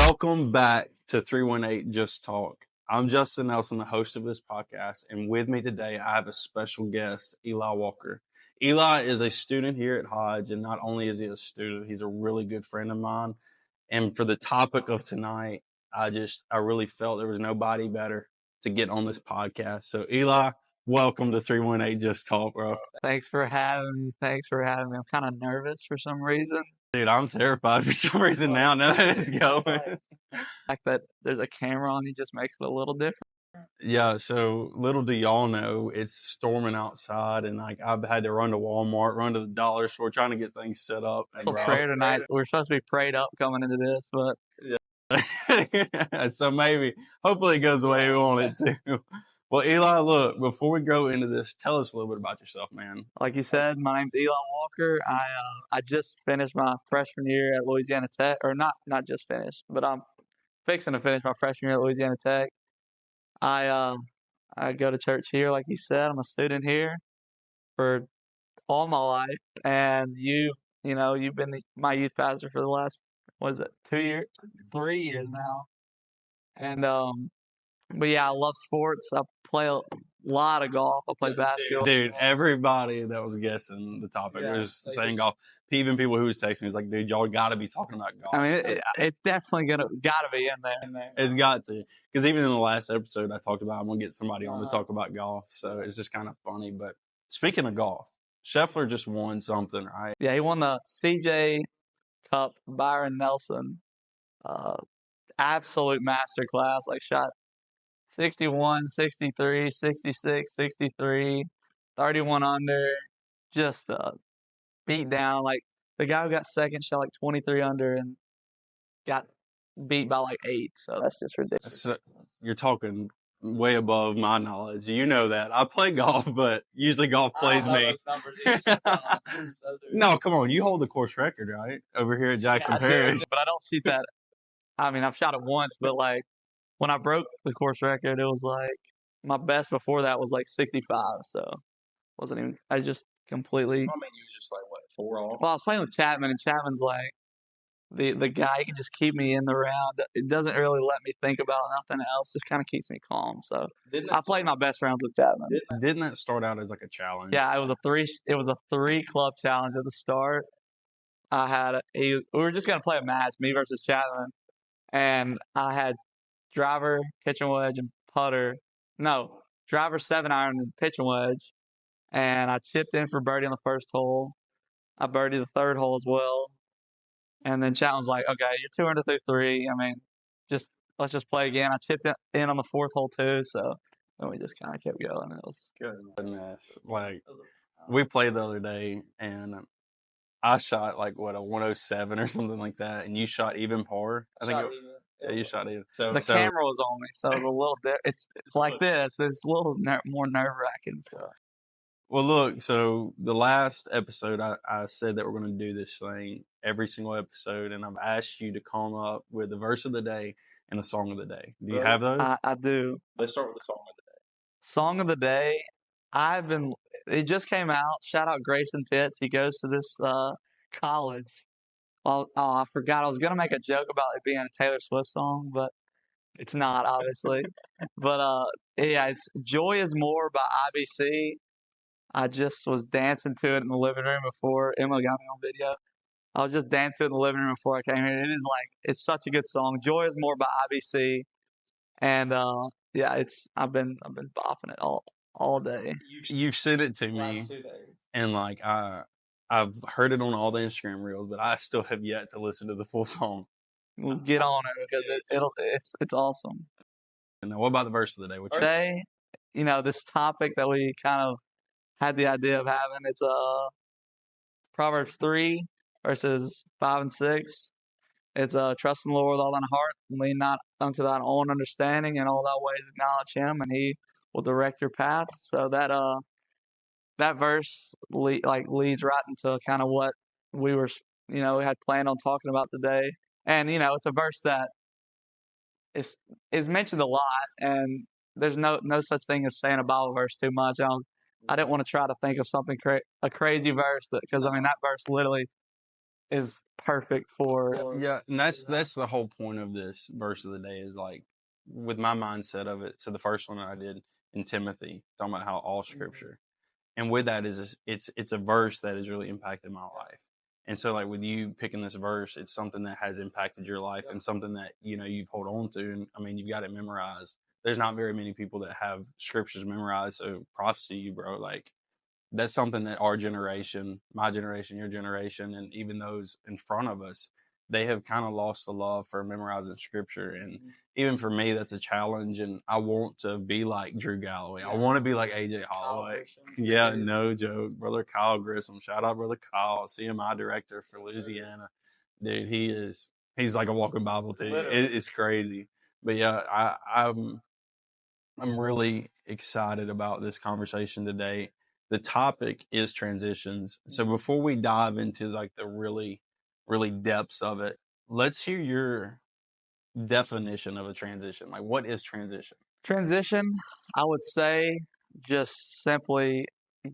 Welcome back to 318 Just Talk. I'm Justin Nelson, the host of this podcast, and with me today I have a special guest, Eli Walker. Eli is a student here at Hodge, and not only is he a student, he's a really good friend of mine. And for the topic of tonight, I really felt there was nobody better to get on this podcast. So Eli, welcome to 318 Just Talk, bro. Thanks for having me. I'm kind of nervous for some reason. Dude, I'm terrified for some reason now that it's going. The fact that there's a camera on you just makes it a little different. Yeah, so little do y'all know, it's storming outside, and I've had to run to Walmart, run to the dollar store, trying to get things set up. And Prayer tonight. We're supposed to be prayed up coming into this, but so hopefully it goes the way we want it to. Well, Eli, look, before we go into this, tell us a little bit about yourself, man. Like you said, my name's Eli Walker. I just finished my freshman year at Louisiana Tech, or not just finished, but I'm fixing to finish my freshman year at Louisiana Tech. I go to church here, like you said. I'm a student here for all my life, and you've been my youth pastor for the last 3 years now, and but yeah, I love sports. I play a lot of golf. I play basketball. Dude, everybody that was guessing the topic was saying golf. Even people who was texting me was like, dude, y'all got to be talking about golf. I mean, it's definitely gotta be in there. It's got to. Because even in the last episode I talked about, I'm going to get somebody on to talk about golf. So it's just kind of funny. But speaking of golf, Scheffler just won something, right? Yeah, he won the CJ Cup, Byron Nelson. Absolute masterclass. Shot 61, 63, 66, 63, 31 under. Just beat down. The guy who got second shot 23 under and got beat by 8. So that's just ridiculous. So you're talking way above my knowledge. You know that. I play golf, but usually golf plays me. No, come on. You hold the course record, right? Over here at Jackson Parish. But I don't shoot that. I mean, I've shot it once, but when I broke the course record, it was my best before that was 65. So wasn't even. I just completely. I mean, you was just 4 off. Well, I was playing with Chapman, and Chapman's the guy. He can just keep me in the round. It doesn't really let me think about nothing else. Just kind of keeps me calm. So I played my best rounds with Chapman. Didn't that start out as a challenge? Yeah, it was a 3 club challenge at the start. We were just gonna play a match, me versus Chapman, and I had driver, pitching wedge, and putter. No, driver, 7-iron, and pitching wedge. And I chipped in for birdie on the first hole. I birdied the third hole as well. And then Chapman's like, okay, you're 200 through 3. I mean, let's just play again. I chipped in on the fourth hole too. So then we just kind of kept going. It was good. Goodness. We played the other day, and I shot a 107 or something like that, and you shot even par. Yeah, you shot even. So camera was on me, so it was a little bit. It's like this. It's a little more nerve-wracking stuff. Well, look. So the last episode, I said that we're going to do this thing every single episode, and I've asked you to come up with the verse of the day and the song of the day. Do you have those? I do. Let's start with the song of the day. Song of the day. It just came out. Shout out Grayson Pitts. He goes to this college. Well, I forgot. I was going to make a joke about it being a Taylor Swift song, but it's not, obviously. But, yeah, it's Joy Is More by IBC. I just was dancing to it in the living room before. Emma got me on video. I was just dancing to it in the living room before I came here. It's such a good song. Joy Is More by IBC. And, yeah, I've been bopping it all day. You've sent it to me. Last 2 days. And I've heard it on all the Instagram reels, but I still have yet to listen to the full song. We'll get on it because it's awesome. And now, what about the verse of the day? Today, this topic that we kind of had the idea of having, it's Proverbs 3 verses 5 and 6. It's trust in the Lord with all thine heart, and lean not unto thine own understanding, and all thy ways acknowledge him, and he will direct your paths. So that verse leads right into kind of what we were, we had planned on talking about today. And, it's a verse that is mentioned a lot, and there's no such thing as saying a Bible verse too much. I didn't want to try to think of something a crazy verse, because that verse literally is perfect for. Yeah, and that's the whole point of this verse of the day is like with my mindset of it. So the first one I did in Timothy, talking about how all scripture, and with that is it's a verse that has really impacted my life. And so like with you picking this verse, it's something that has impacted your life and something that you've hold on to. And I mean, you've got it memorized. There's not very many people that have scriptures memorized. So props to you, bro. Like that's something that our generation, my generation, your generation, and even those in front of us, they have kind of lost the love for memorizing scripture. And even for me, that's a challenge. And I want to be like Drew Galloway. I want to be like AJ Holloway. Yeah, no joke. Brother Kyle Grissom. Shout out, Brother Kyle, CMI director for Louisiana. Dude, he's like a walking Bible to you. It's crazy. But yeah, I'm really excited about this conversation today. The topic is transitions. So before we dive into like the really, really depths of it, let's hear your definition of a transition. Like, what is transition? Transition, I would say, just simply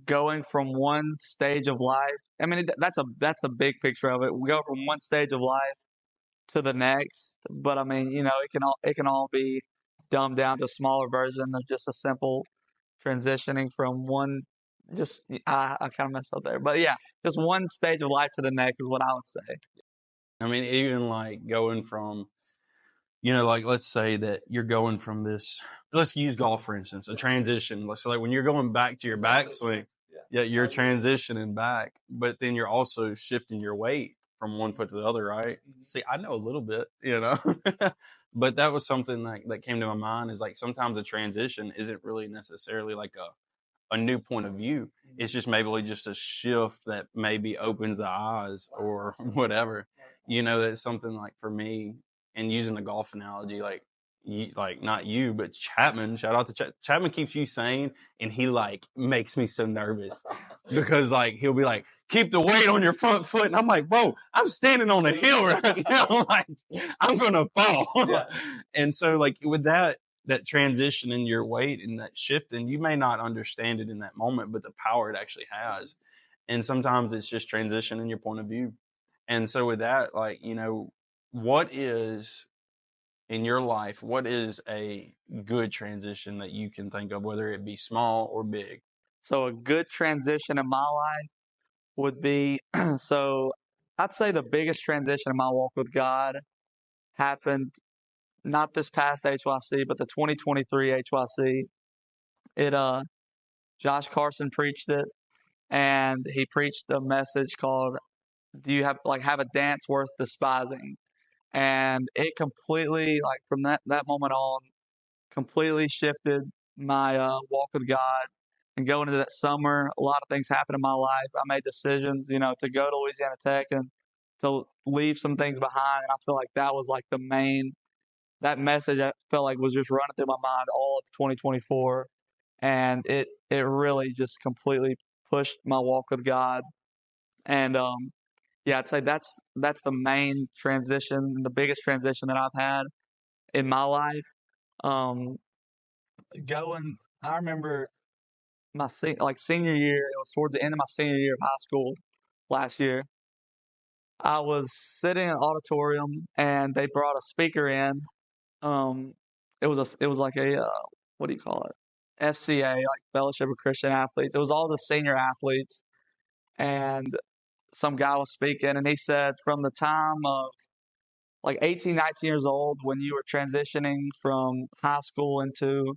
going from one stage of life. I mean, that's a big picture of it. We go from one stage of life to the next, but I mean, it can all be dumbed down to a smaller version of just a simple transitioning from one. Just I kind of messed up there, but yeah, just one stage of life to the next is what I would say. I mean, even like going from, like let's say that you're going from this, let's use golf for instance, a transition. So like when you're going back to your backswing, yeah, you're transitioning back, but then you're also shifting your weight from one foot to the other, right? See, I know a little bit, but that was something that came to my mind is like sometimes a transition isn't really necessarily like a new point of view. It's just maybe just a shift that maybe opens the eyes or whatever. That's something like for me, and using the golf analogy, like not you, but Chapman. Shout out to Chapman keeps you sane, and he like makes me so nervous because like he'll be like, keep the weight on your front foot, and I'm like, bro, I'm standing on a hill right now, like I'm gonna fall. Yeah. And so like with that transition in your weight and that shift, and you may not understand it in that moment, but the power it actually has. And sometimes it's just transition in your point of view. And so with that, like, what is in your life, what is a good transition that you can think of, whether it be small or big? So a good transition in my life would be so I'd say the biggest transition in my walk with God happened not this past HYC, but the 2023 HYC. It Josh Carson preached it, and he preached a message called "Do you have a dance worth despising?" And it completely, like from that moment on, completely shifted my walk with God. And going into that summer, a lot of things happened in my life. I made decisions, to go to Louisiana Tech and to leave some things behind. And I feel like that was like that message I felt like was just running through my mind all of 2024. And it really just completely pushed my walk with God. And yeah, I'd say that's the main transition, the biggest transition that I've had in my life. Um, I remember my senior year. It was towards the end of my senior year of high school last year. I was sitting in an auditorium and they brought a speaker in. Um, it was like a what do you call it? FCA, like Fellowship of Christian Athletes. It was all the senior athletes, and some guy was speaking, and he said from the time of like 18, 19 years old, when you were transitioning from high school into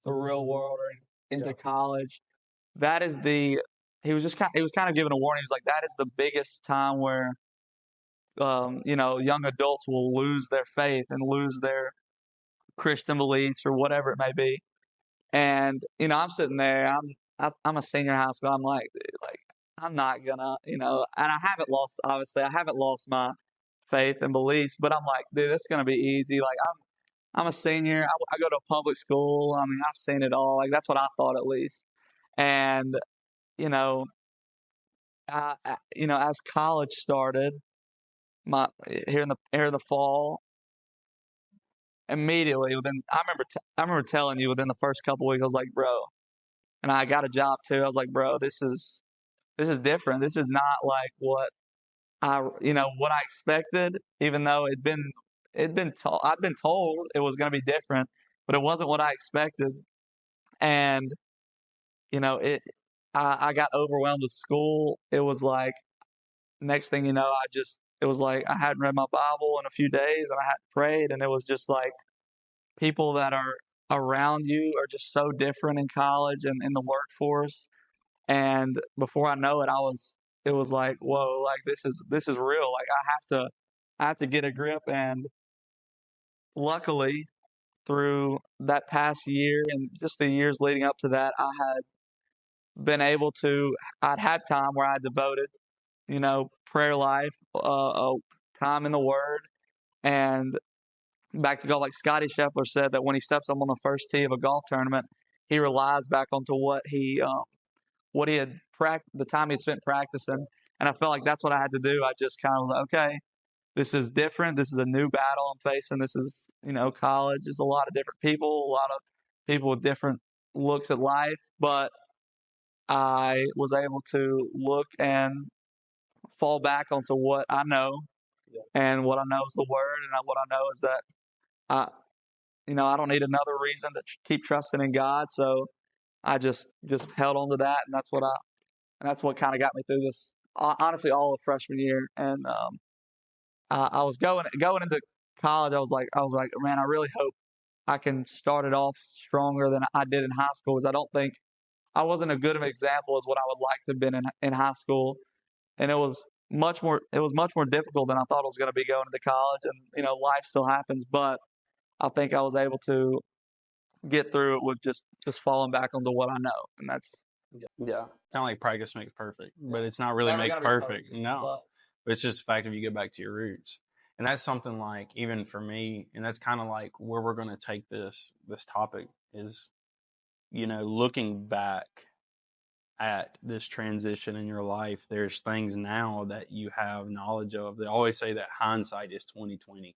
the real world or into college, that is he was kind of giving a warning. He was like, that is the biggest time where, young adults will lose their faith and lose their Christian beliefs or whatever it may be. And, I'm sitting there, I'm a senior in high school. I'm like, dude, like, I'm not gonna, and I haven't lost my faith and beliefs, but I'm like, dude, it's gonna be easy. Like, I'm a senior. I go to a public school. I mean, I've seen it all. Like, that's what I thought at least. And, you know, as college started, my here in the fall, immediately within, I remember telling you within the first couple weeks, I was like, bro, and I got a job too. I was like, bro, this is different. This is not like what what I expected, even though I'd been told it was going to be different, but it wasn't what I expected. And, I got overwhelmed with school. It was like, next thing you know, it was like I hadn't read my Bible in a few days and I hadn't prayed. And it was just like people that are around you are just so different in college and in the workforce. And before I know it, it was like, whoa, like this is real. Like I have to get a grip. And luckily, through that past year and just the years leading up to that, been able to, I'd had time where I devoted, prayer life, time in the Word, and back to golf. Like Scotty Scheffler said that when he steps up on the first tee of a golf tournament, he relies back onto what he had the time he had spent practicing. And I felt like that's what I had to do. I just kind of was like, okay, this is different. This is a new battle I'm facing. This is, college. There's a lot of different people, a lot of people with different looks at life. But I was able to look and fall back onto what I know. Yeah. And what I know is the Word. And what I know is that I don't need another reason to keep trusting in God. So I just held on to that. And that's what kind of got me through this, honestly, all of freshman year. And I was going into college. I was like, man, I really hope I can start it off stronger than I did in high school, because I don't think I wasn't as good of an example as what I would like to have been in high school. And it was much more difficult than I thought it was going to be going into college. And life still happens, but I think I was able to get through it with just falling back onto what I know, and that's Yeah, kind of like practice makes perfect, but it's not really never make gonna be perfect. No, but but it's just the fact of you get back to your roots, and that's something like even for me, and that's kind of like where we're going to take this topic is, looking back at this transition in your life. There's things now that you have knowledge of. They always say that hindsight is 20/20.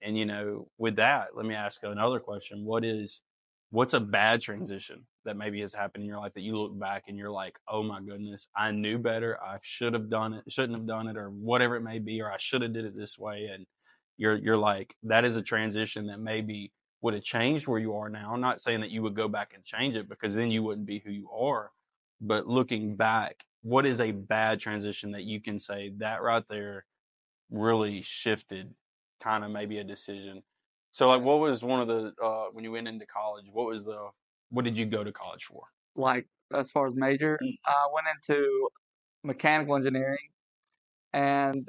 And with that, let me ask another question. What's a bad transition that maybe has happened in your life that you look back and you're like, oh my goodness, I knew better. I should have done it, shouldn't have done it, or whatever it may be, or I should have did it this way. And you're like, that is a transition that maybe would have changed where you are now. I'm not saying that you would go back and change it, because then you wouldn't be who you are. But looking back, what is a bad transition that you can say that right there really shifted kind of maybe a decision? So like, what was one of the, when you went into college, what did you go to college for? like as far as major, I went into mechanical engineering, and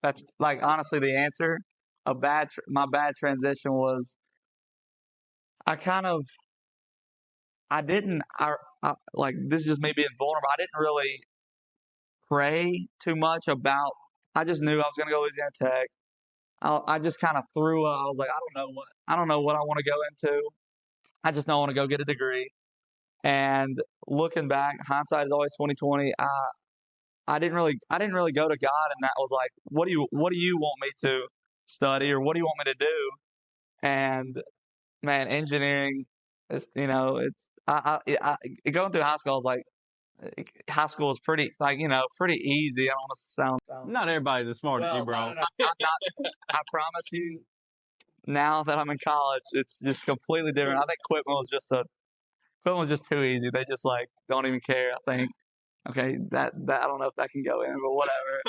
that's like honestly the answer. My bad transition was I kind of I didn't I like this is just me being vulnerable. I didn't really pray too much about. I just knew I was going to go Louisiana Tech. I just kind of I was like, I don't know what I want to go into. I just know I want to go get a degree. And looking back, hindsight is always 20/20. I didn't really go to God, and that was like, what do you want me to study, or what do you want me to do? And man, engineering is it's going through high school. I was like, high school was pretty pretty easy. I don't want to sound. Not everybody's as smart as you, bro. No. I promise you. Now that I'm in college, it's just completely different. I think equipment was just too easy. They just like don't even care. I think. Okay, that I don't know if that can go in, but whatever.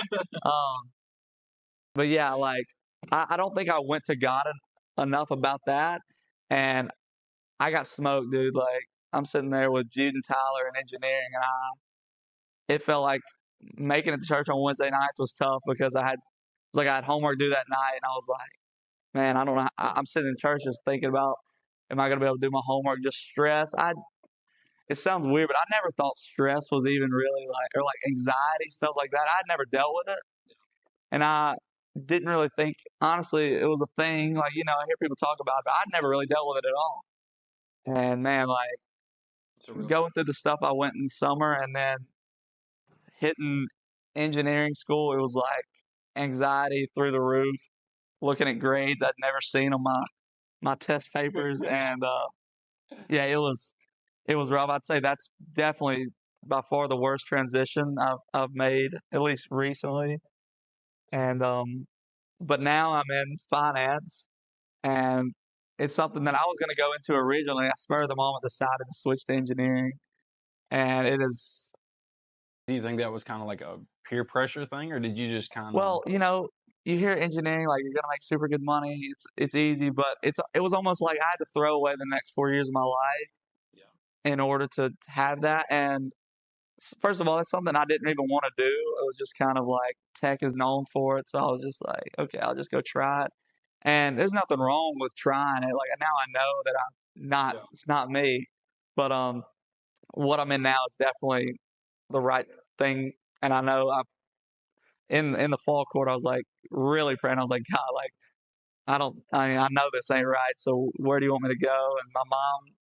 But yeah, like I don't think I went to God enough about that, and I got smoked, dude. Like I'm sitting there with Jude and Tyler in engineering, and it felt like making it to church on Wednesday nights was tough, because I had homework due that night, and I was like, man, I don't know. I'm sitting in church just thinking about, am I going to be able to do my homework? Just stress. It sounds weird, but I never thought stress was even really or like anxiety, stuff like that. I'd never dealt with it. And I didn't really think, honestly, it was a thing. Like, I hear people talk about it, but I'd never really dealt with it at all. And man, like going through the stuff I went in the summer, and then hitting engineering school, it was like anxiety through the roof, looking at grades I'd never seen on my test papers. And yeah, it was rough. I'd say that's definitely by far the worst transition I've made, at least recently. And but now I'm in finance, and it's something that I was going to go into originally. I spur of the moment decided to switch to engineering, and it is. Do you think that was kind of like a peer pressure thing, or did you just kind of? Well, you hear engineering like you're gonna make super good money. It's easy, but it was almost like I had to throw away the next 4 years of my life in order to have that. And first of all, it's something I didn't even want to do. It was just kind of like tech is known for it, so I was just like, okay, I'll just go try it. And there's nothing wrong with trying it. Like now I know that it's not me. But what I'm in now is definitely the right thing. And I know in the fall quarter I was like really praying. I was like, God, like I know this ain't right. So where do you want me to go? And my mom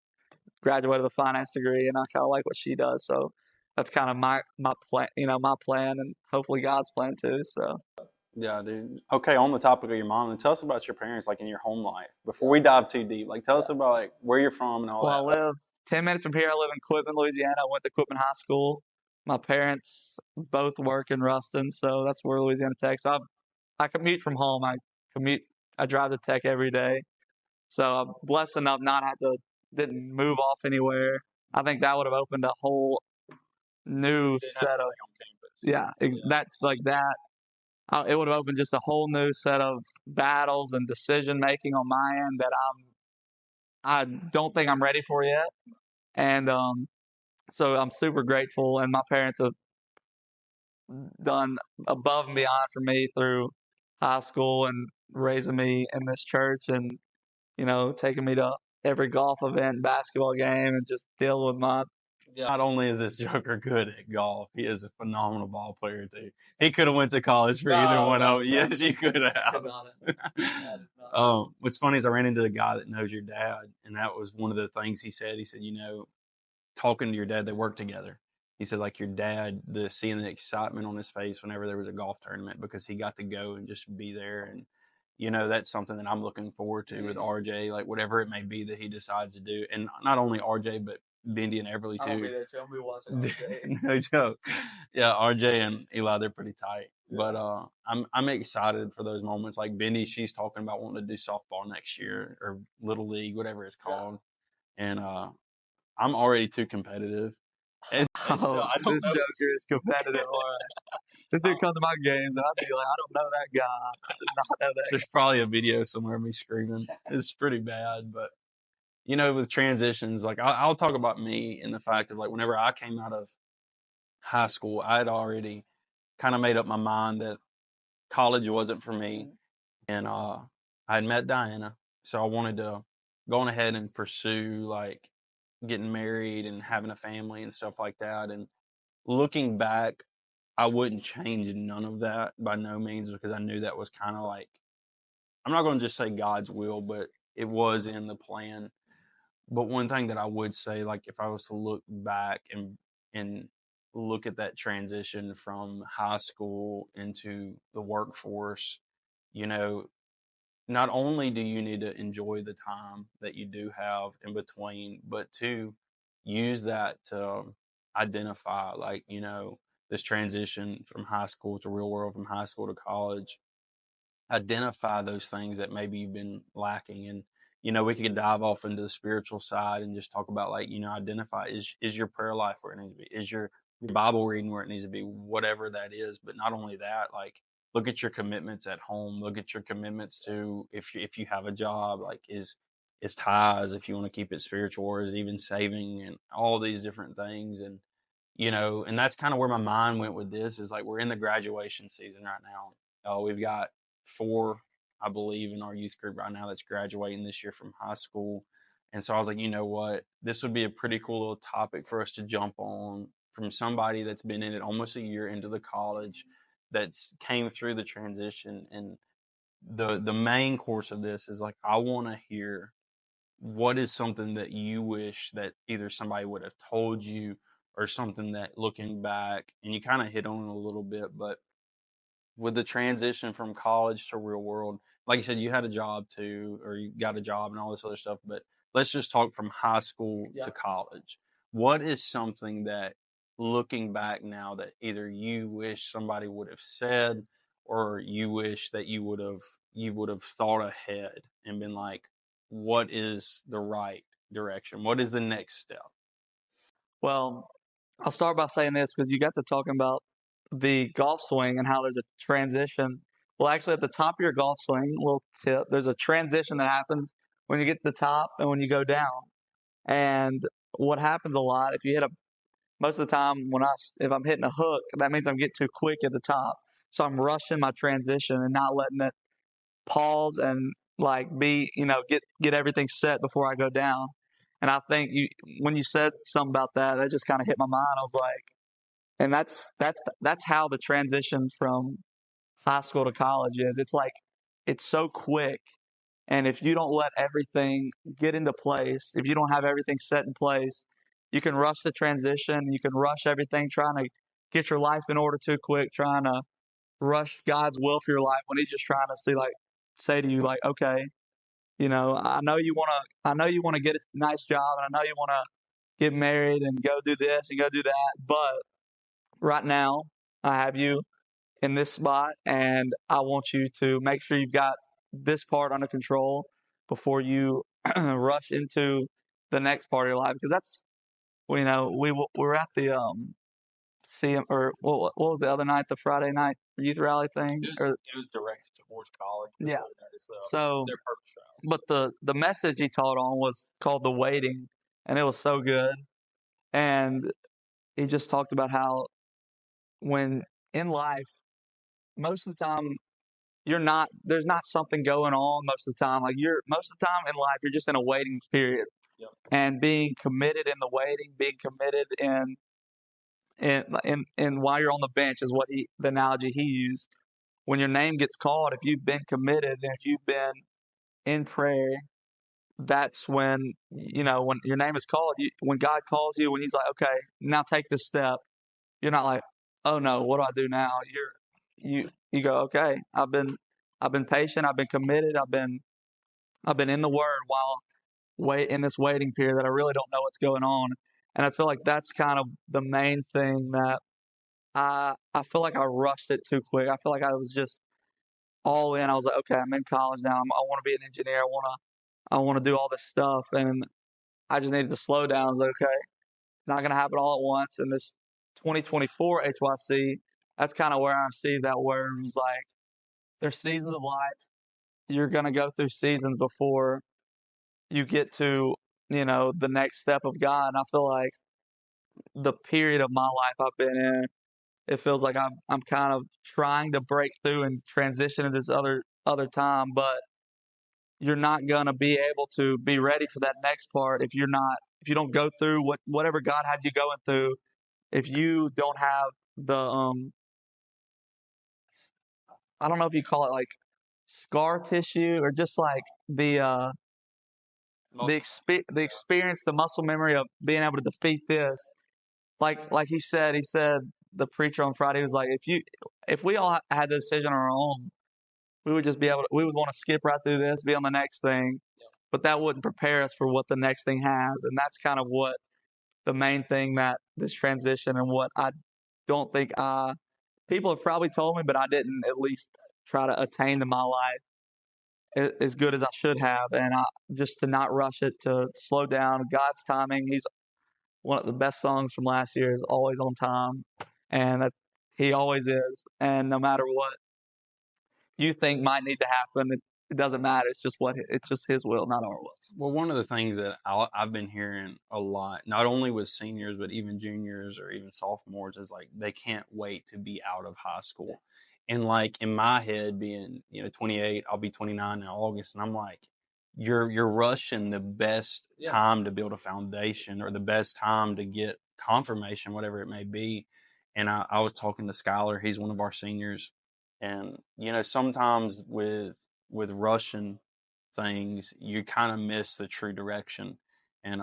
graduated with a finance degree, and I kind of like what she does. So that's kind of my plan, my plan, and hopefully God's plan too. So Yeah, dude. Okay, on the topic of your mom, then tell us about your parents, like in your home life. Before we dive too deep, like tell us about like where you're from and all well, that. I live 10 minutes from here. I live in Quitman, Louisiana. I went to Quitman High School. My parents both work in Ruston, so that's where Louisiana Tech. So I commute from home. I drive to Tech every day. So I'm blessed enough not have to didn't move off anywhere. I think that would have opened a whole new set of that's like that. It would have opened just a whole new set of battles and decision making on my end that I don't think I'm ready for yet. And so I'm super grateful, and my parents have done above and beyond for me through high school and raising me in this church, and taking me to every golf event, basketball game, and just dealing with my. Not only is this Joker good at golf, he is a phenomenal ball player too. He could have went to college for either one of them. Yes, you could have. What's funny is I ran into a guy that knows your dad, and that was one of the things he said. He said, talking to your dad, they worked together. He said, like your dad, seeing the excitement on his face whenever there was a golf tournament because he got to go and just be there. And, that's something that I'm looking forward to with RJ, like whatever it may be that he decides to do. And not only RJ, but Bendy and Everly too. I'll be there too. I'll be watching RJ. No joke. Yeah, RJ and Eli, they're pretty tight. Yeah. But I'm excited for those moments. Like Bendy, she's talking about wanting to do softball next year or Little League, whatever it's called. Yeah. And I'm already too competitive. And so this Joker is competitive. All right. This dude comes to my games, and I'd be like, I don't know that guy. I did not know that. There's probably a video somewhere of me screaming. It's pretty bad, but with transitions, like I'll talk about me and the fact of like whenever I came out of high school, I had already kind of made up my mind that college wasn't for me, and I had met Diana, so I wanted to go on ahead and pursue like getting married and having a family and stuff like that. And looking back, I wouldn't change none of that by no means because I knew that was kind of like, I'm not going to just say God's will, but it was in the plan. But one thing that I would say, like if I was to look back and look at that transition from high school into the workforce, not only do you need to enjoy the time that you do have in between, but to use that to identify, like, this transition from high school to real world, from high school to college, identify those things that maybe you've been lacking. And, we could dive off into the spiritual side and just talk about like, identify is your prayer life where it needs to be? Is your Bible reading where it needs to be? Whatever that is. But not only that, like look at your commitments at home. Look at your commitments to if you have a job, like is tithes if you want to keep it spiritual, or is even saving and all these different things. And and that's kind of where my mind went with this is like we're in the graduation season right now. We've got 4, I believe, in our youth group right now that's graduating this year from high school. And so I was like, you know what? This would be a pretty cool little topic for us to jump on from somebody that's been in it almost a year into the college, that's came through the transition. And the main course of this is like, I want to hear what is something that you wish that either somebody would have told you or something that looking back, and you kind of hit on it a little bit, but with the transition from college to real world, like you said, you had a job too, or you got a job and all this other stuff, but let's just talk from high school to college. What is something that looking back now that either you wish somebody would have said or you wish that you would have thought ahead and been like, what is the right direction? What is the next step? Well, I'll start by saying this because you got to talking about the golf swing and how there's a transition. Well, actually, at the top of your golf swing, little tip, there's a transition that happens when you get to the top and when you go down. And what happens a lot, if you hit a most of the time if I'm hitting a hook, that means I'm getting too quick at the top. So I'm rushing my transition and not letting it pause and like get everything set before I go down. And I think when you said something about that, that just kind of hit my mind. I was like, and that's how the transition from high school to college is. It's like it's so quick, and if you don't let everything get into place, if you don't have everything set in place, you can rush the transition. You can rush everything, trying to get your life in order too quick, trying to rush God's will for your life when He's just trying to say to you like, okay, I know you want to get a nice job, and I know you want to get married and go do this and go do that, but right now I have you in this spot, and I want you to make sure you've got this part under control before you rush into the next part of your life. Because that's, we were at the CM, or what was the other night, the Friday night youth rally thing? It was directed towards college. Yeah. So their purpose round. But the message he taught on was called The Waiting, and it was so good. And he just talked about how when in life, most of the time there's not something going on most of the time. Like most of the time in life, you're just in a waiting period. Yep. And being committed in the waiting, being committed in while you're on the bench is the analogy he used. When your name gets called, if you've been committed and if you've been in prayer, that's when your name is called, when God calls you, when He's like, okay, now take this step. You're not like, oh no, what do I do now? You go, okay, I've been patient, I've been committed, I've been in the Word while in this waiting period that I really don't know what's going on. And I feel like that's kind of the main thing that I feel like I rushed it too quick. I feel like I was just all in. I was like, okay, I'm in college now. I want to be an engineer. I want to do all this stuff, and I just needed to slow down. I was like, okay, it's not going to happen all at once. And this 2024 HYC, that's kind of where I see that, where it was like, there's seasons of life. You're going to go through seasons before you get to, the next step of God. And I feel like the period of my life I've been in, it feels like I'm kind of trying to break through and transition to this other time, but you're not gonna be able to be ready for that next part if you don't go through whatever God has you going through. If you don't have the I don't know if you call it like scar tissue or just like the experience, the muscle memory of being able to defeat this. Like he said, the preacher on Friday was like, if we all had the decision on our own, we would just we would want to skip right through this, be on the next thing, but that wouldn't prepare us for what the next thing has. And that's kind of what the main thing that this transition and what I don't think people have probably told me, but I didn't at least try to attain to my life as good as I should have. And just to not rush it, to slow down. God's timing. He's one of the best songs from last year is Always on Time. And He always is. And no matter what you think might need to happen, it doesn't matter. It's just His will, not our wills. Well, one of the things that I've been hearing a lot, not only with seniors, but even juniors or even sophomores, is like they can't wait to be out of high school. And like in my head, being 28, I'll be 29 in August, and I'm like, you're rushing the best time to build a foundation or the best time to get confirmation, whatever it may be. And I was talking to Skylar, he's one of our seniors, and sometimes with rushing things, you kind of miss the true direction. And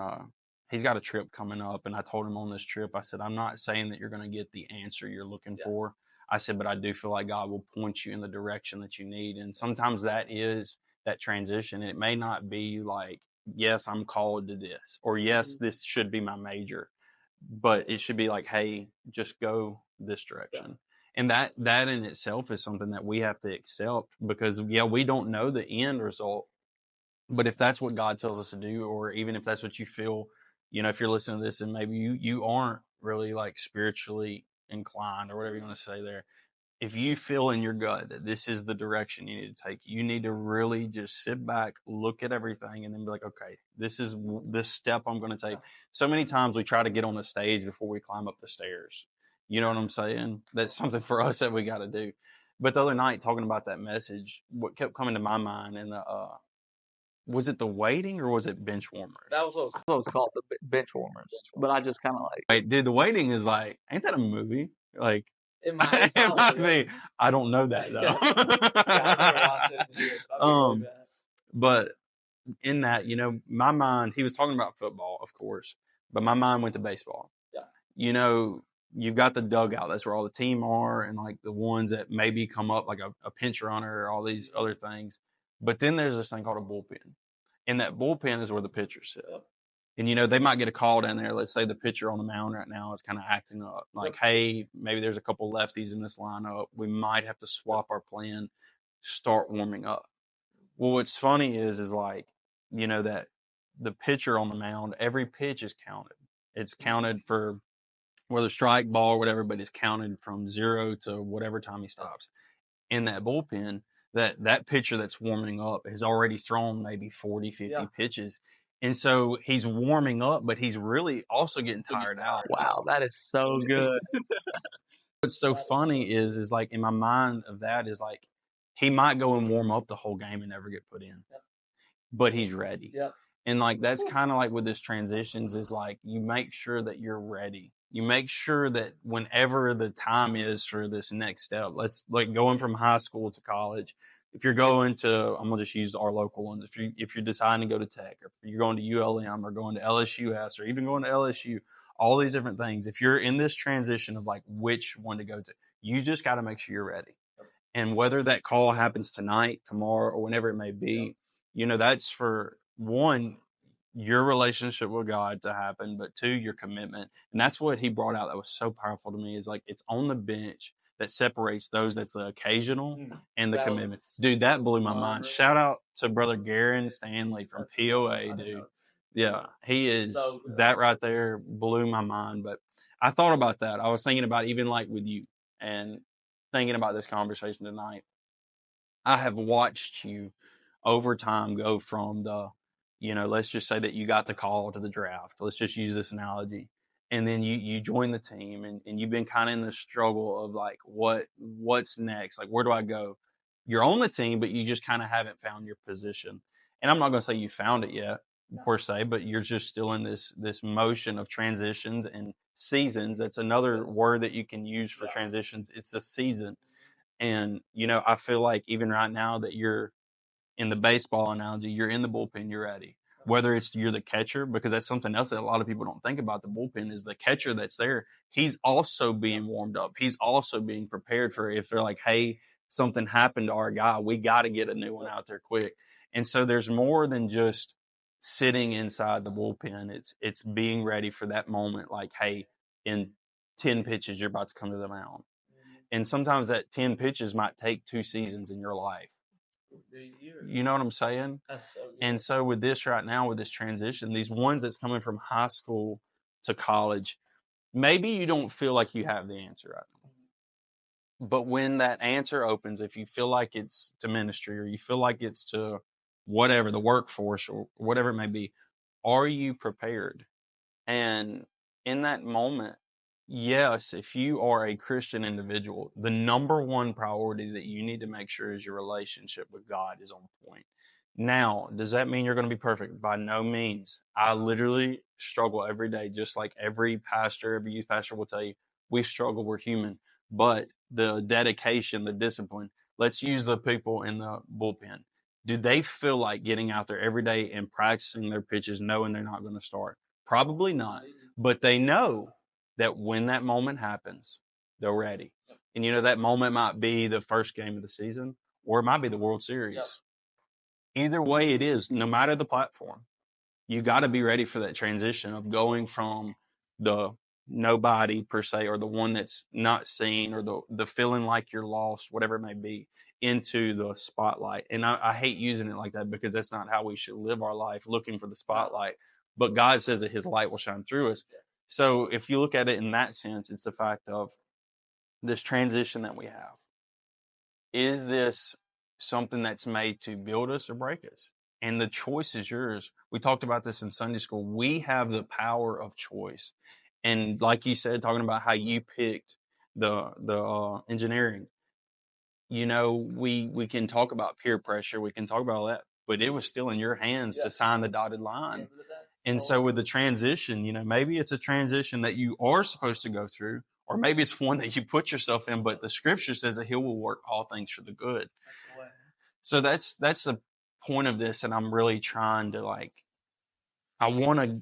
he's got a trip coming up, and I told him on this trip, I said, I'm not saying that you're going to get the answer you're looking for. I said, but I do feel like God will point you in the direction that you need. And sometimes that is that transition. It may not be like, yes, I'm called to this, or yes, this should be my major, but it should be like, hey, just go this direction. And that in itself is something that we have to accept because, we don't know the end result. But if that's what God tells us to do, or even if that's what you feel, if you're listening to this and maybe you aren't really like spiritually inclined or whatever you want to say there, if you feel in your gut that this is the direction you need to take, you need to really just sit back, look at everything, and then be like, okay, this is this step I'm going to take. So many times we try to get on the stage before we climb up the stairs. You know what I'm saying? That's something for us that we got to do. But the other night, talking about that message, what kept coming to my mind in the was it the waiting or was it bench warmers? That was what it was called, the bench warmers. But I just kind of like. Wait, dude, the waiting is like, ain't that a movie? Like, It might be. I don't know that though. But in that, my mind, he was talking about football, of course, but my mind went to baseball. Yeah. You've got the dugout. That's where all the team are, and like the ones that maybe come up like a pinch runner or all these other things. But then there's this thing called a bullpen. And that bullpen is where the pitchers sit. Yep. And, they might get a call down there. Let's say the pitcher on the mound right now is kind of acting up. Like, hey, maybe there's a couple lefties in this lineup. We might have to swap our plan, start warming up. Well, what's funny is like, that the pitcher on the mound, every pitch is counted. It's counted for whether strike, ball, or whatever, but it's counted from 0 to whatever time he stops. In that bullpen, that pitcher that's warming up has already thrown maybe 40, 50 pitches. And so he's warming up, but he's really also getting tired out. Wow, that is so good. What's so funny is like in my mind of that is like he might go and warm up the whole game and never get put in. But he's ready. And like that's kind of like with this transitions is like you make sure that you're ready. You make sure that whenever the time is for this next step, let's like going from high school to college. If you're going to, I'm gonna just use our local ones. If you're deciding to go to Tech, or if you're going to ULM, or going to LSUS, or even going to LSU, all these different things. If you're in this transition of like which one to go to, you just got to make sure you're ready. And whether that call happens tonight, tomorrow, or whenever it may be, that's for one, your relationship with God to happen, but two, your commitment. And that's what he brought out that was so powerful to me is like it's on the bench that separates those that's the occasional and the commitment. Dude, that blew my mind. Shout out to brother Garen Stanley from POA, dude. Yeah, he is. That right there blew my mind. But I thought about that. I was thinking about even like with you and thinking about this conversation tonight. I have watched you over time go from the, let's just say that you got the call to the draft. Let's just use this analogy. And then you join the team and you've been kind of in the struggle of like, what's next? Like, where do I go? You're on the team, but you just kind of haven't found your position. And I'm not going to say you found it yet, per se, but you're just still in this motion of transitions and seasons. That's another word that you can use for transitions. It's a season. And, I feel like even right now that you're in the baseball analogy, you're in the bullpen, you're ready. Whether it's you're the catcher, because that's something else that a lot of people don't think about. The bullpen is the catcher that's there. He's also being warmed up. He's also being prepared for if they're like, hey, something happened to our guy. We got to get a new one out there quick. And so there's more than just sitting inside the bullpen. It's being ready for that moment. Like, hey, in 10 pitches, you're about to come to the mound. And sometimes that 10 pitches might take 2 seasons in your life. You know what I'm saying? And so with this right now, with this transition, these ones that's coming from high school to college, maybe you don't feel like you have the answer right now. But when that answer opens, if you feel like it's to ministry or you feel like it's to whatever, the workforce or whatever it may be, are you prepared? And in that moment, yes, if you are a Christian individual, the number one priority that you need to make sure is your relationship with God is on point. Now, does that mean you're going to be perfect? By no means. I literally struggle every day, just like every pastor, every youth pastor will tell you. We struggle, we're human. But the dedication, the discipline, let's use the people in the bullpen. Do they feel like getting out there every day and practicing their pitches knowing they're not going to start? Probably not. But they know that when that moment happens, they're ready. And, that moment might be the first game of the season, or it might be the World Series. Either way it is, no matter the platform, you got to be ready for that transition of going from the nobody per se, or the one that's not seen, or the feeling like you're lost, whatever it may be, into the spotlight. And I hate using it like that, because that's not how we should live our life, looking for the spotlight. But God says that his light will shine through us. So if you look at it in that sense, it's the fact of this transition that we have. Is this something that's made to build us or break us? And the choice is yours. We talked about this in Sunday school. We have the power of choice. And like you said, talking about how you picked the engineering, we can talk about peer pressure. We can talk about all that, but it was still in your hands to sign the dotted line. And so with the transition, maybe it's a transition that you are supposed to go through, or maybe it's one that you put yourself in, but the scripture says that he will work all things for the good. So that's the point of this. And I'm really trying to I want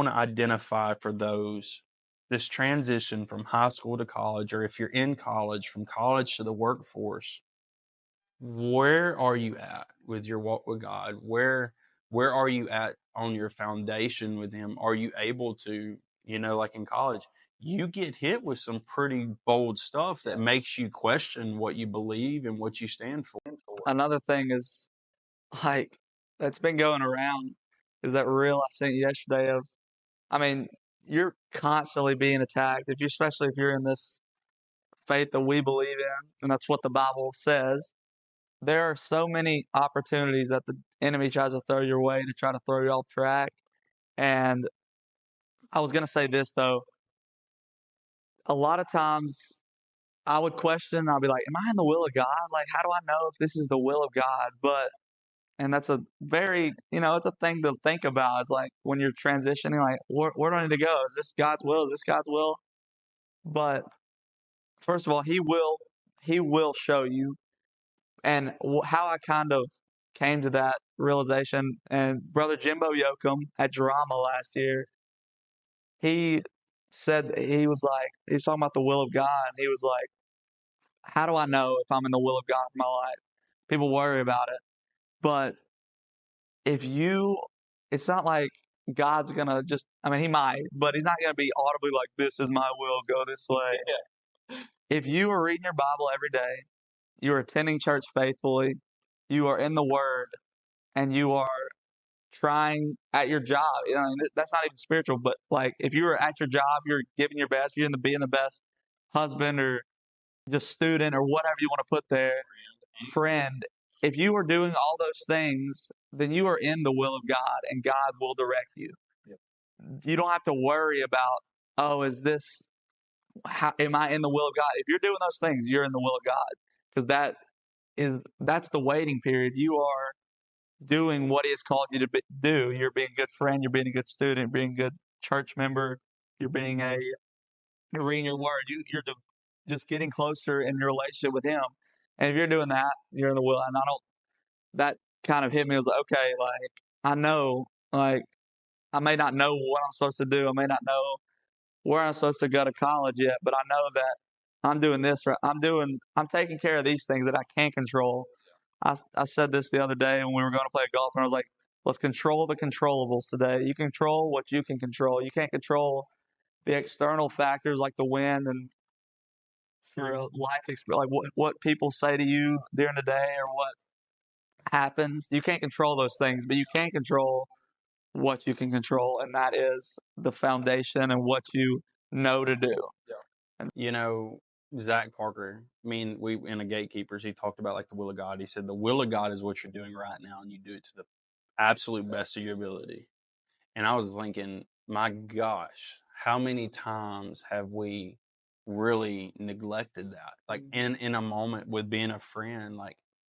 to identify for those, this transition from high school to college, or if you're in college, from college to the workforce. Where are you at with your walk with God? Where are you at on your foundation with him? Are you able to, like in college, you get hit with some pretty bold stuff that makes you question what you believe and what you stand for. Another thing is, that's been going around is that reel I sent you yesterday of, you're constantly being attacked, especially if you're in this faith that we believe in, and that's what the Bible says. There are so many opportunities that the enemy tries to throw your way to try to throw you off track. And I was going to say this, though. A lot of times I would question, I'll be like, am I in the will of God? Like, how do I know if this is the will of God? And that's a very, it's a thing to think about. It's like when you're transitioning, like, where do I need to go? Is this God's will? Is this God's will? But first of all, He will show you. And how I kind of came to that realization, and Brother Jimbo Yoakum at drama last year, he said, he was talking about the will of God. And he was like, how do I know if I'm in the will of God for my life? People worry about it. But it's not like God's going to he might, but he's not going to be audibly like, this is my will, go this way. Yeah. If you are reading your Bible every day, you are attending church faithfully, you are in the Word, and you are trying at your job, that's not even spiritual, but like if you are at your job, you're giving your best, you're being the best husband or just student or whatever you want to put there, friend. If you are doing all those things, then you are in the will of God, and God will direct you. Yep. You don't have to worry about, am I in the will of God? If you're doing those things, you're in the will of God, because that's the waiting period. You are doing what He has called you to do. You're being a good friend. You're being a good student. Being a good church member. You're reading your word. You're just getting closer in your relationship with Him. And if you're doing that, you're in the will. And that kind of hit me. I was like, okay, I know, I may not know what I'm supposed to do. I may not know where I'm supposed to go to college yet, but I know that I'm doing this right. I'm taking care of these things that I can't control. I said this the other day when we were going to play golf, and I was like, let's control the controllables today. You control what you can control. You can't control the external factors like the wind and for a life experience, like what people say to you during the day or what happens. You can't control those things, but you can control what you can control, and that is the foundation and what you know to do. Zach Parker, we in the Gatekeepers, he talked about the will of God. He said the will of God is what you're doing right now, and you do it to the absolute best of your ability. And I was thinking, my gosh, how many times have we really neglected that? In a moment with being a friend,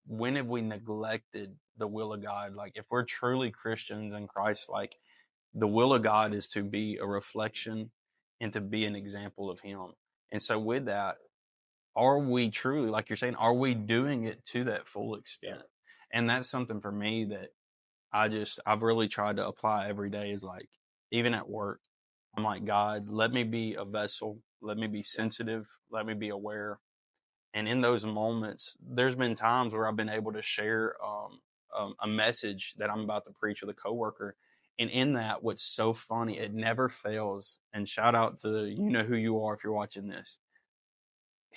when have we neglected the will of God? If we're truly Christians in Christ, the will of God is to be a reflection and to be an example of Him. And so with that, are we truly, like you're saying, are we doing it to that full extent? And that's something for me that I've really tried to apply every day, is even at work, I'm like, God, let me be a vessel. Let me be sensitive. Let me be aware. And in those moments, there's been times where I've been able to share a message that I'm about to preach with a coworker. And in that, what's so funny, it never fails. And shout out to, you know who you are if you're watching this.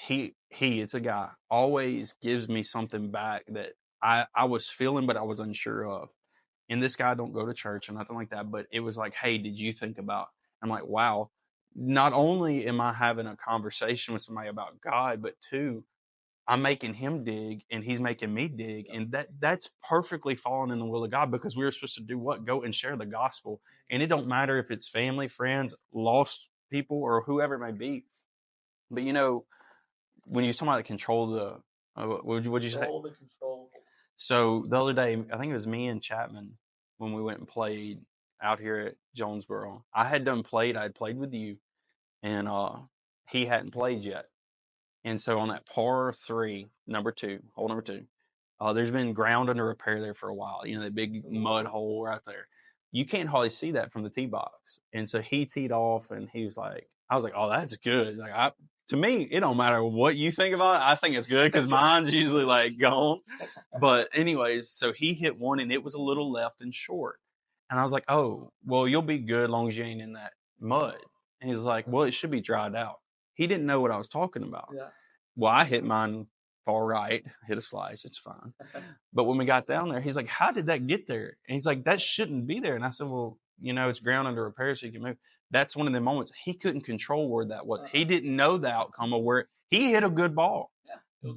It's a guy, always gives me something back that I was feeling, but I was unsure of. And this guy don't go to church or nothing like that, but it was like, hey, did you think about? I'm like, wow, not only am I having a conversation with somebody about God, but two, I'm making him dig and he's making me dig. And that's perfectly fallen in the will of God, because we were supposed to do what? Go and share the gospel. And it don't matter if it's family, friends, lost people, or whoever it may be. But you know, when you was talking about control the, what'd you say? The control. So the other day, I think it was me and Chapman when we went and played out here at Jonesboro. I had played with you, and he hadn't played yet. And so on that par 3, hole number 2, there's been ground under repair there for a while. You know, that big mud hole right there. You can't hardly see that from the tee box. And so he teed off, and I was like, oh, that's good. Like, to me, it don't matter what you think about it. I think it's good because mine's usually like gone. But anyways, so he hit one, and it was a little left and short. And I was like, oh, well, you'll be good as long as you ain't in that mud. And he's like, well, it should be dried out. He didn't know what I was talking about. Yeah. Well, I hit mine far right, hit a slice. It's fine. But when we got down there, he's like, how did that get there? And he's like, that shouldn't be there. And I said, well, you know, it's ground under repair so you can move. That's one of the moments he couldn't control where that was. He didn't know the outcome of where he hit a good ball,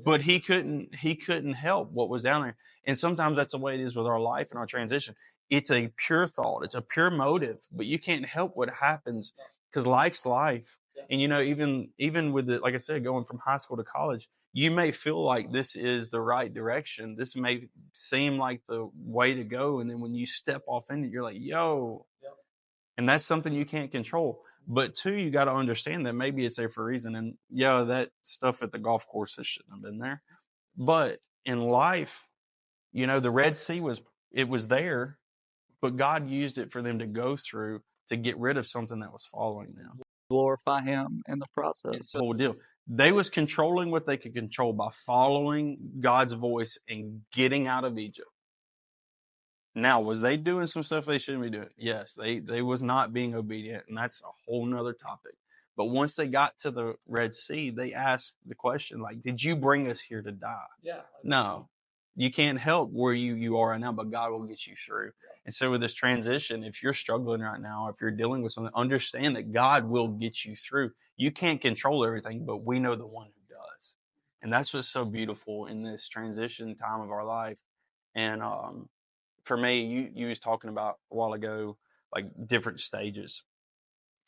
but he couldn't help what was down there. And sometimes that's the way it is with our life and our transition. It's a pure thought. It's a pure motive, but you can't help what happens because life's life. And, you know, even with it, like I said, going from high school to college, you may feel like this is the right direction. This may seem like the way to go. And then when you step off in it, you're like, yo, and that's something you can't control. But two, you got to understand that maybe it's there for a reason. And yeah, that stuff at the golf courses shouldn't have been there. But in life, you know, the Red Sea was there, but God used it for them to go through to get rid of something that was following them. Glorify him in the process. It's the whole deal. They was controlling what they could control by following God's voice and getting out of Egypt. Now, was they doing some stuff they shouldn't be doing? Yes, they was not being obedient, and that's a whole nother topic. But once they got to the Red Sea, they asked the question, like, did you bring us here to die? Yeah. No. You can't help where you are right now, but God will get you through. And so with this transition, if you're struggling right now, if you're dealing with something, understand that God will get you through. You can't control everything, but we know the one who does. And that's what's so beautiful in this transition time of our life. And for me, you was talking about a while ago, like different stages.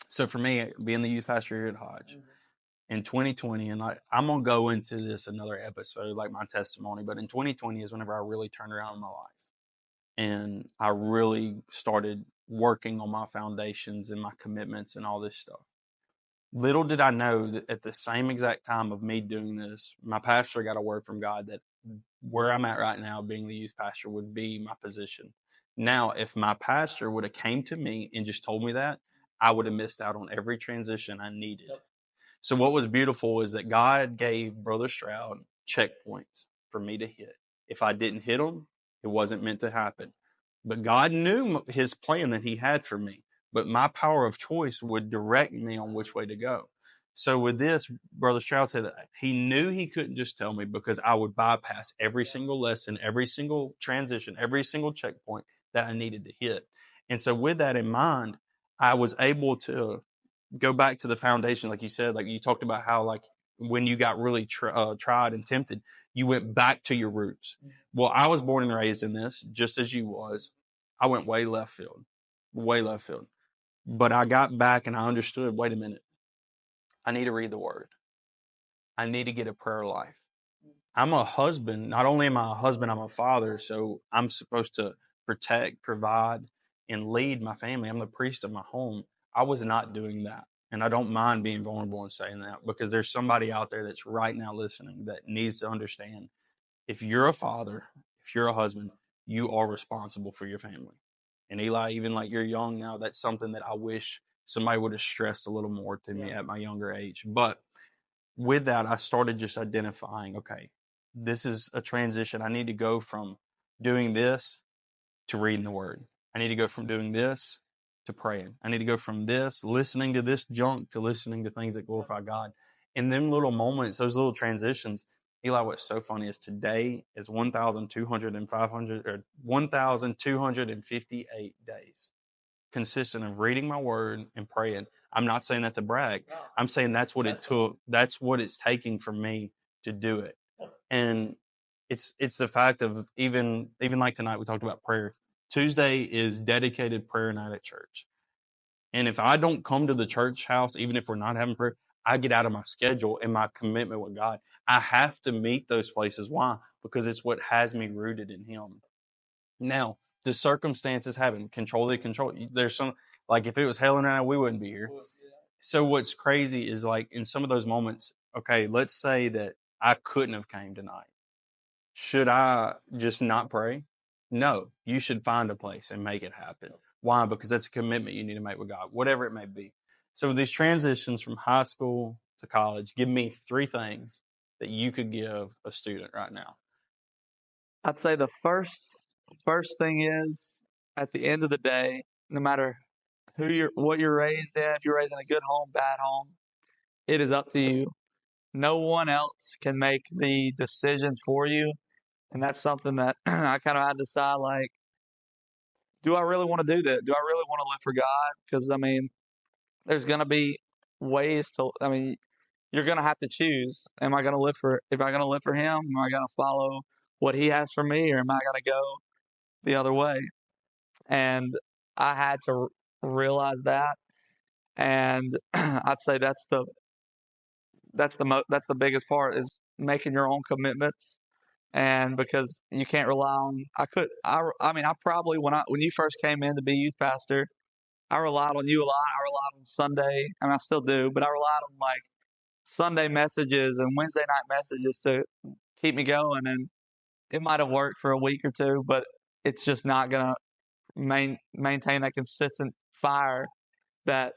So for me, being the youth pastor here at Hodge, in 2020, and I'm going to go into this another episode, like my testimony, but in 2020 is whenever I really turned around in my life. And I really started working on my foundations and my commitments and all this stuff. Little did I know that at the same exact time of me doing this, my pastor got a word from God that where I'm at right now, being the youth pastor, would be my position. Now, if my pastor would have came to me and just told me that, I would have missed out on every transition I needed. Yep. So what was beautiful is that God gave Brother Stroud checkpoints for me to hit. If I didn't hit them, it wasn't meant to happen. But God knew his plan that he had for me. But my power of choice would direct me on which way to go. So with this, Brother Stroud said that he knew he couldn't just tell me, because I would bypass every single lesson, every single transition, every single checkpoint that I needed to hit. And so with that in mind, I was able to go back to the foundation, like you said, like you talked about how, like, when you got really tried and tempted, you went back to your roots. Well, I was born and raised in this, just as you was. I went way left field. But I got back and I understood, wait a minute, I need to read the word. I need to get a prayer life. I'm a husband. Not only am I a husband, I'm a father. So I'm supposed to protect, provide, and lead my family. I'm the priest of my home. I was not doing that. And I don't mind being vulnerable and saying that, because there's somebody out there that's right now listening that needs to understand, if you're a father, if you're a husband, you are responsible for your family. And Eli, even like you're young now, that's something that I wish somebody would have stressed a little more to me at my younger age. But with that, I started just identifying, okay, this is a transition. I need to go from doing this to reading the word. I need to go from doing this to praying. I need to go from this, listening to this junk, to listening to things that glorify God. And them little moments, those little transitions, Eli, what's so funny is today is 1,258 days consistent of reading my word and praying. I'm not saying that to brag. I'm saying that's what it took. That's what it's taking for me to do it. And it's the fact of even like tonight we talked about prayer. Tuesday is dedicated prayer night at church. And if I don't come to the church house, even if we're not having prayer, I get out of my schedule and my commitment with God. I have to meet those places. Why? Because it's what has me rooted in Him. Now, the circumstances happen. Control. There's some, like if it was Helen and I, we wouldn't be here. So what's crazy is like in some of those moments, okay, let's say that I couldn't have came tonight. Should I just not pray? No, you should find a place and make it happen. Why? Because that's a commitment you need to make with God, whatever it may be. So these transitions from high school to college, give me 3 things that you could give a student right now. I'd say the first thing is, at the end of the day, no matter what you're raised in, if you're raised in a good home, bad home, it is up to you. No one else can make the decision for you. And that's something that I kind of had to decide, like, do I really want to do that? Do I really want to live for God? Because, I mean, there's going to be ways to, I mean, you're going to have to choose. If I'm going to live for Him? Am I going to follow what He has for me? Or am I going to go the other way? And I had to realize that. And I'd say that's the biggest part, is making your own commitments. And because you can't rely on, I mean, I probably, when you first came in to be youth pastor, I relied on you a lot. I relied on Sunday, and I still do, but I relied on like Sunday messages and Wednesday night messages to keep me going. And it might have worked for a week or two, but it's just not going to maintain that consistent fire that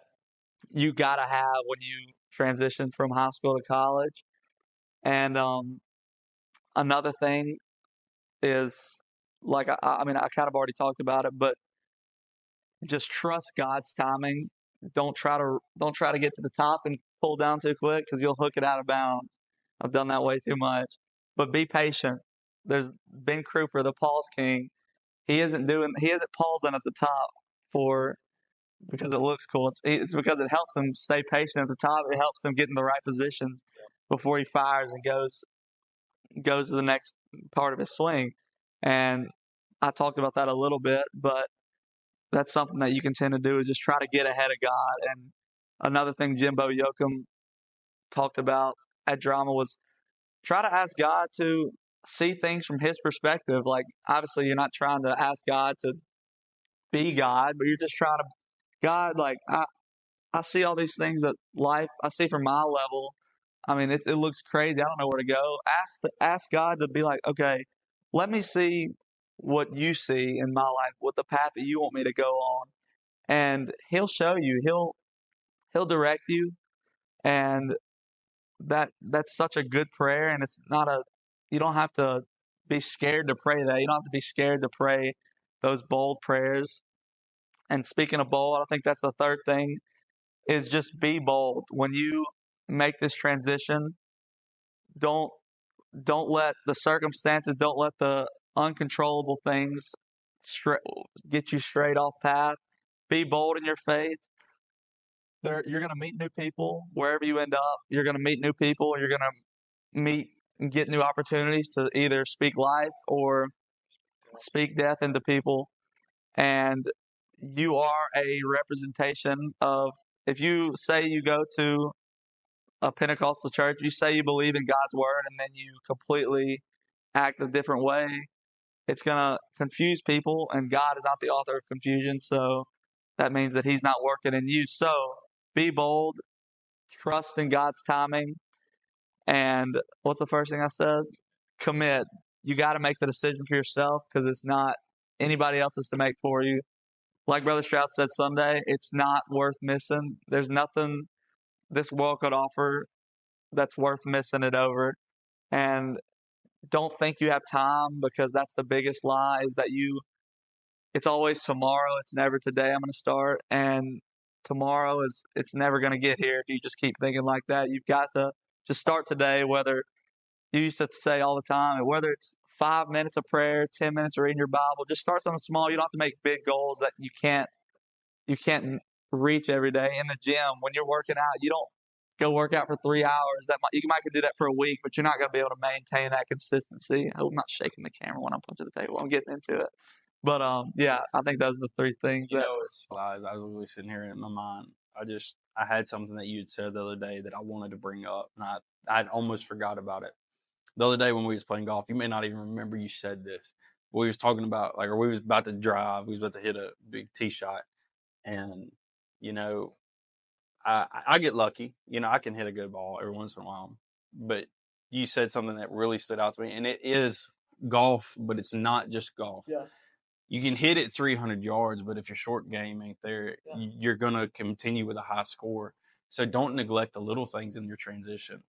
you got to have when you transition from high school to college. And another thing is, like, I mean, I kind of already talked about it, but just trust God's timing. Don't try to get to the top and pull down too quick, because you'll hook it out of bounds. I've done that way too much. But be patient. There's Ben Kruger, the Paul's King. He isn't pausing at the top because it looks cool. It's because it helps him stay patient at the top. It helps him get in the right positions before he fires and goes to the next part of his swing. And I talked about that a little bit, but that's something that you can tend to do, is just try to get ahead of God. And another thing Jimbo Yoakum talked about at drama was try to ask God to see things from His perspective. Like, obviously, you're not trying to ask God to be God, but you're just trying to, God, like, I see all these things that I see from my level. I mean, it looks crazy. I don't know where to go. Ask God to be like, okay, let me see what you see in my life, what the path that you want me to go on, and He'll show you. He'll direct you, and that's such a good prayer. And it's not you don't have to be scared to pray that. You don't have to be scared to pray those bold prayers. And speaking of bold, I think that's the third thing, is just be bold. When you make this transition, don't let the circumstances, don't let the uncontrollable things get you straight off path. Be bold in your faith. You're going to meet new people wherever you end up. You're going to meet new people. You're going to meet and get new opportunities to either speak life or speak death into people. And you are a representation of, if you say you go to a Pentecostal church, you say you believe in God's word, and then you completely act a different way, it's going to confuse people, and God is not the author of confusion. So that means that He's not working in you. So be bold, trust in God's timing. And what's the first thing I said? Commit. You got to make the decision for yourself, because it's not anybody else's to make for you. Like Brother Stroud said Sunday, it's not worth missing. There's nothing this world could offer that's worth missing it over. And don't think you have time, because that's the biggest lie, is that it's always tomorrow. It's never today I'm going to start. And tomorrow it's never going to get here if you just keep thinking like that. You've got to just start today, whether you used to say all the time, whether it's 5 minutes of prayer, 10 minutes of reading your Bible, just start something small. You don't have to make big goals that you can't reach every day. In the gym, when you're working out, you don't go work out for 3 hours. You might could do that for a week, but you're not going to be able to maintain that consistency. I hope I'm not shaking the camera when I'm punching the table. I'm getting into it. But yeah, I think those are the three things. I was really sitting here in my mind. I had something that you had said the other day that I wanted to bring up, and I'd almost forgot about it. The other day when we was playing golf, you may not even remember you said this. We was talking about we was about to drive. We was about to hit a big tee shot, and I get lucky. I can hit a good ball every once in a while. But you said something that really stood out to me, and it is golf, but it's not just golf. Yeah. You can hit it 300 yards, but if your short game ain't there, you're going to continue with a high score. So don't neglect the little things in your transition.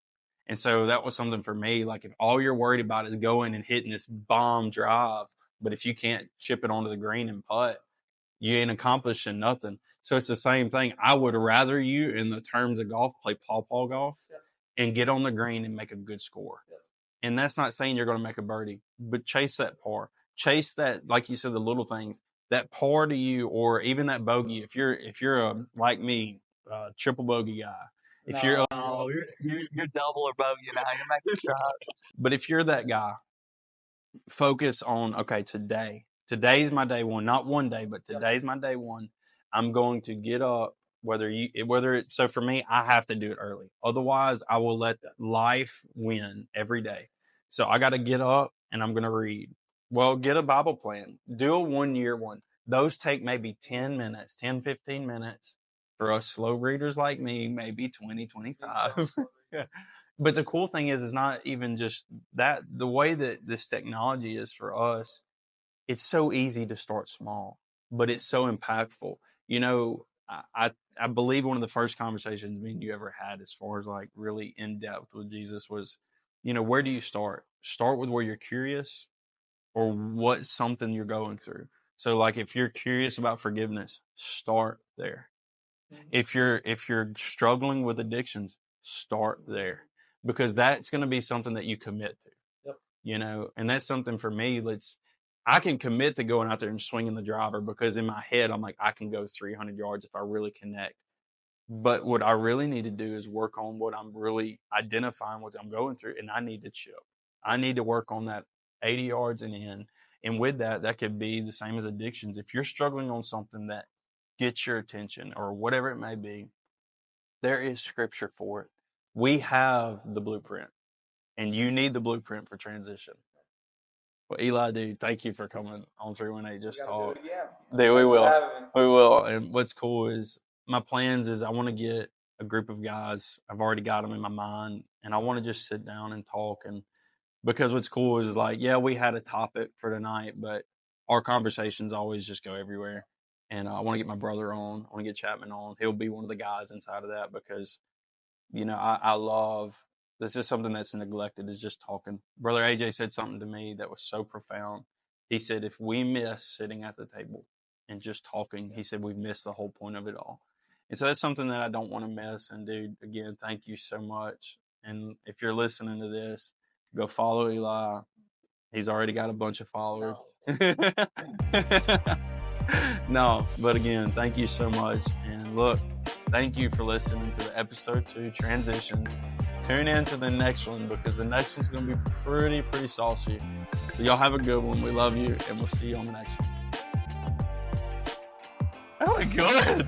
And so that was something for me. Like, if all you're worried about is going and hitting this bomb drive, but if you can't chip it onto the green and putt, you ain't accomplishing nothing. So it's the same thing. I would rather you, in the terms of golf, play paw golf and get on the green and make a good score. And that's not saying you're going to make a birdie, but chase that par. Chase that, like you said, the little things. That par to you, or even that bogey. If you're like me, triple bogey guy. If you're double or bogey now, you're making shots. But if you're that guy, focus on, okay, today's my day one. Not one day, but today's my day one. I'm going to get up. So for me, I have to do it early. Otherwise, I will let life win every day. So I got to get up and I'm going to read. Well, get a Bible plan. Do a 1-year one. Those take maybe 10 minutes, 10, 15 minutes. For us slow readers like me, maybe 20, 25. But the cool thing is not even just that. The way that this technology is for us, it's so easy to start small, but it's so impactful. I believe one of the first conversations me and you ever had, as far as like really in depth with Jesus, was, where do you start? Start with where you're curious, or what's something you're going through. So like, if you're curious about forgiveness, start there. If you're struggling with addictions, start there, because that's going to be something that you commit to. Yep. And that's something for me. I can commit to going out there and swinging the driver, because in my head, I'm like, I can go 300 yards if I really connect. But what I really need to do is work on what I'm really identifying, what I'm going through, and I need to chip. I need to work on that 80 yards and in. And with that could be the same as addictions. If you're struggling on something that gets your attention, or whatever it may be, there is scripture for it. We have the blueprint, and you need the blueprint for transition. Well, Eli, dude, thank you for coming on 318 Just Talk. Dude, we will. And what's cool is, my plans is I want to get a group of guys. I've already got them in my mind, and I want to just sit down and talk. And because what's cool is, like, yeah, we had a topic for tonight, but our conversations always just go everywhere. And I want to get my brother on. I want to get Chapman on. He'll be one of the guys inside of that, because, I love, this is something that's neglected, is just talking. Brother AJ said something to me that was so profound. He said, if we miss sitting at the table and just talking, he said, we've missed the whole point of it all. And so that's something that I don't want to miss. And dude, again, thank you so much. And if you're listening to this, go follow Eli. He's already got a bunch of followers. No, but again, thank you so much. And look, thank you for listening to the episode 2 Transitions. Tune in to the next one, because the next one's going to be pretty saucy. So y'all have a good one. We love you, and we'll see you on the next one. That was good.